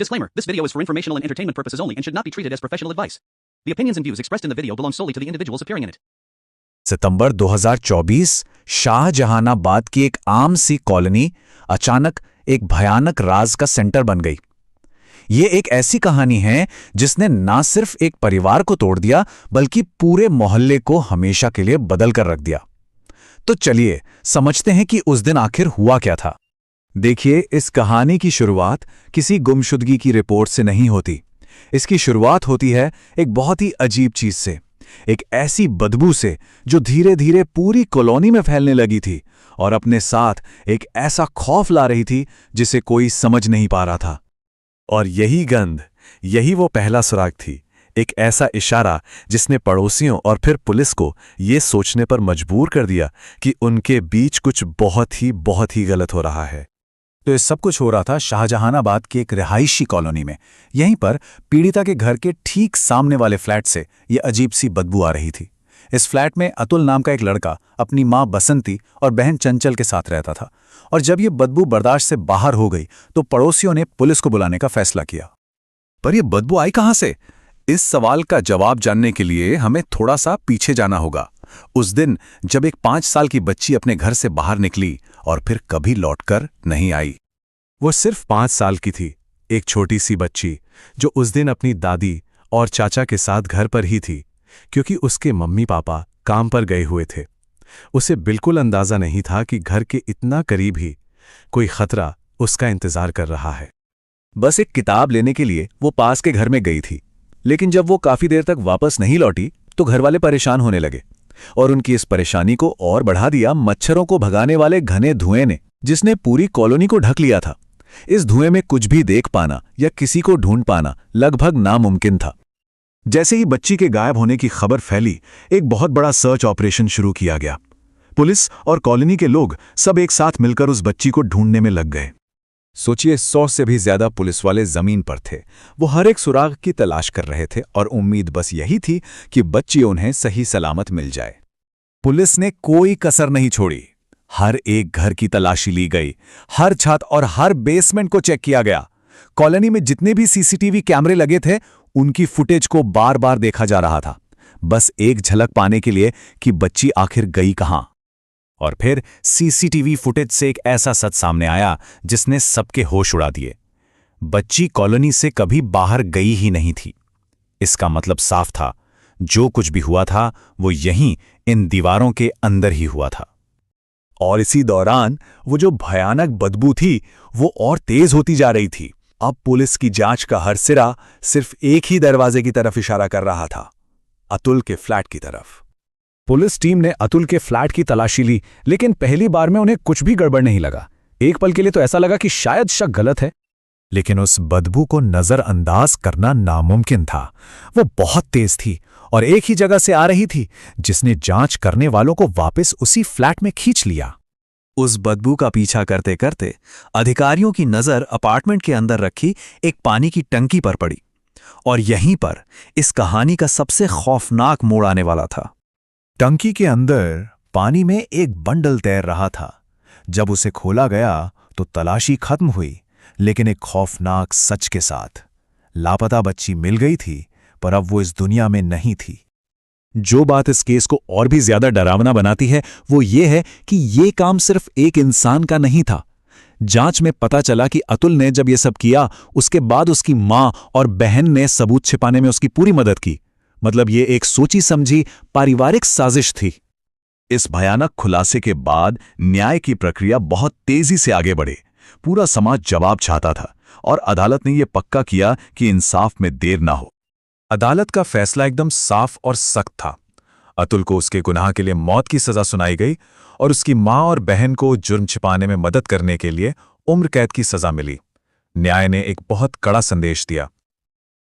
Disclaimer, this video is for informational and entertainment purposes only and should not be treated as professional advice. The opinions and views expressed in the video belong solely to the individuals appearing in it. सितंबर 2024 शाहजहानाबाद की एक आम सी colony अचानक एक भयानक राज का centre बन गई। ये एक ऐसी कहानी है जिसने ना सिर्फ एक परिवार को तोड़ दिया बल्कि पूरे मोहल्ले को हमेशा के लिए बदल कर रख दिया। तो चलिए समझते हैं कि उस दिन आखिर हुआ क्या था। देखिए, इस कहानी की शुरुआत किसी गुमशुदगी की रिपोर्ट से नहीं होती। इसकी शुरुआत होती है एक बहुत ही अजीब चीज से, एक ऐसी बदबू से जो धीरे धीरे पूरी कॉलोनी में फैलने लगी थी और अपने साथ एक ऐसा खौफ ला रही थी जिसे कोई समझ नहीं पा रहा था। और यही गंध, यही वो पहला सुराग थी, एक ऐसा इशारा जिसने पड़ोसियों और फिर पुलिस को ये सोचने पर मजबूर कर दिया कि उनके बीच कुछ बहुत ही गलत हो रहा है। तो ये सब कुछ हो रहा था शाहजहानाबाद की एक रिहायशी कॉलोनी में। यहीं पर पीड़िता के घर के ठीक सामने वाले फ्लैट से ये अजीब सी बदबू आ रही थी। इस फ्लैट में अतुल नाम का एक लड़का अपनी मां बसंती और बहन चंचल के साथ रहता था। और जब ये बदबू बर्दाश्त से बाहर हो गई तो पड़ोसियों ने पुलिस को बुलाने का फैसला किया। पर यह बदबू आई कहां से? इस सवाल का जवाब जानने के लिए हमें थोड़ा सा पीछे जाना होगा। उस दिन जब एक 5 साल की बच्ची अपने घर से बाहर निकली और फिर कभी लौटकर नहीं आई। वो सिर्फ 5 साल की थी, एक छोटी सी बच्ची जो उस दिन अपनी दादी और चाचा के साथ घर पर ही थी, क्योंकि उसके मम्मी पापा काम पर गए हुए थे। उसे बिल्कुल अंदाजा नहीं था कि घर के इतना करीब ही कोई खतरा उसका इंतजार कर रहा है। बस एक किताब लेने के लिए वो पास के घर में गई थी, लेकिन जब वो काफी देर तक वापस नहीं लौटी तो घर वाले परेशान होने लगे। और उनकी इस परेशानी को और बढ़ा दिया मच्छरों को भगाने वाले घने धुएं ने, जिसने पूरी कॉलोनी को ढक लिया था। इस धुएं में कुछ भी देख पाना या किसी को ढूंढ पाना लगभग नामुमकिन था। जैसे ही बच्ची के गायब होने की खबर फैली, एक बहुत बड़ा सर्च ऑपरेशन शुरू किया गया। पुलिस और कॉलोनी के लोग सब एक साथ मिलकर उस बच्ची को ढूंढने में लग गए। सोचिए, 100 से भी ज्यादा पुलिस वाले जमीन पर थे। वो हर एक सुराग की तलाश कर रहे थे और उम्मीद बस यही थी कि बच्ची उन्हें सही सलामत मिल जाए। पुलिस ने कोई कसर नहीं छोड़ी। हर एक घर की तलाशी ली गई, हर छत और हर बेसमेंट को चेक किया गया। कॉलोनी में जितने भी सीसीटीवी कैमरे लगे थे उनकी फुटेज को बार बार देखा जा रहा था, बस एक झलक पाने के लिए कि बच्ची आखिर गई कहां। और फिर सीसीटीवी फुटेज से एक ऐसा सच सामने आया जिसने सबके होश उड़ा दिए। बच्ची कॉलोनी से कभी बाहर गई ही नहीं थी। इसका मतलब साफ था, जो कुछ भी हुआ था वो यहीं इन दीवारों के अंदर ही हुआ था। और इसी दौरान वो जो भयानक बदबू थी वो और तेज होती जा रही थी। अब पुलिस की जांच का हर सिरा सिर्फ एक ही दरवाजे की तरफ इशारा कर रहा था, अतुल के फ्लैट की तरफ। पुलिस टीम ने अतुल के फ्लैट की तलाशी ली, लेकिन पहली बार में उन्हें कुछ भी गड़बड़ नहीं लगा। एक पल के लिए तो ऐसा लगा कि शायद शक गलत है, लेकिन उस बदबू को नजरअंदाज करना नामुमकिन था। वो बहुत तेज थी और एक ही जगह से आ रही थी, जिसने जांच करने वालों को वापस उसी फ्लैट में खींच लिया। उस बदबू का पीछा करते करते अधिकारियों की नजर अपार्टमेंट के अंदर रखी एक पानी की टंकी पर पड़ी। और यहीं पर इस कहानी का सबसे खौफनाक मोड़ आने वाला था। टंकी के अंदर पानी में एक बंडल तैर रहा था। जब उसे खोला गया तो तलाशी खत्म हुई, लेकिन एक खौफनाक सच के साथ। लापता बच्ची मिल गई थी, पर अब वो इस दुनिया में नहीं थी। जो बात इस केस को और भी ज्यादा डरावना बनाती है वो ये है कि ये काम सिर्फ एक इंसान का नहीं था। जांच में पता चला कि अतुल ने जब ये सब किया उसके बाद उसकी मां और बहन ने सबूत छिपाने में उसकी पूरी मदद की। मतलब ये एक सोची समझी पारिवारिक साजिश थी। इस भयानक खुलासे के बाद न्याय की प्रक्रिया बहुत तेजी से आगे बढ़ी। पूरा समाज जवाब चाहता था और अदालत ने यह पक्का किया कि इंसाफ में देर ना हो। अदालत का फैसला एकदम साफ और सख्त था। अतुल को उसके गुनाह के लिए मौत की सजा सुनाई गई और उसकी मां और बहन को जुर्म छिपाने में मदद करने के लिए उम्र कैद की सजा मिली। न्याय ने एक बहुत कड़ा संदेश दिया।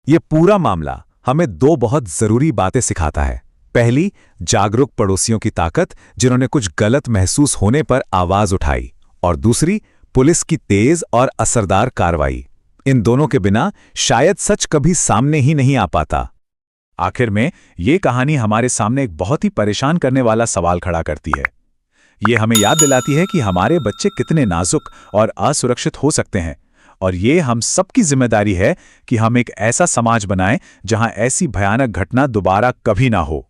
यह पूरा मामला हमें 2 बहुत जरूरी बातें सिखाता है। पहली, जागरूक पड़ोसियों की ताकत, जिन्होंने कुछ गलत महसूस होने पर आवाज उठाई। और दूसरी, पुलिस की तेज और असरदार कार्रवाई। इन दोनों के बिना शायद सच कभी सामने ही नहीं आ पाता। आखिर में ये कहानी हमारे सामने एक बहुत ही परेशान करने वाला सवाल खड़ा करती है। ये हमें याद दिलाती है कि हमारे बच्चे कितने नाजुक और असुरक्षित हो सकते हैं और ये हम सबकी जिम्मेदारी है कि हम एक ऐसा समाज बनाएं जहां ऐसी भयानक घटना दोबारा कभी ना हो।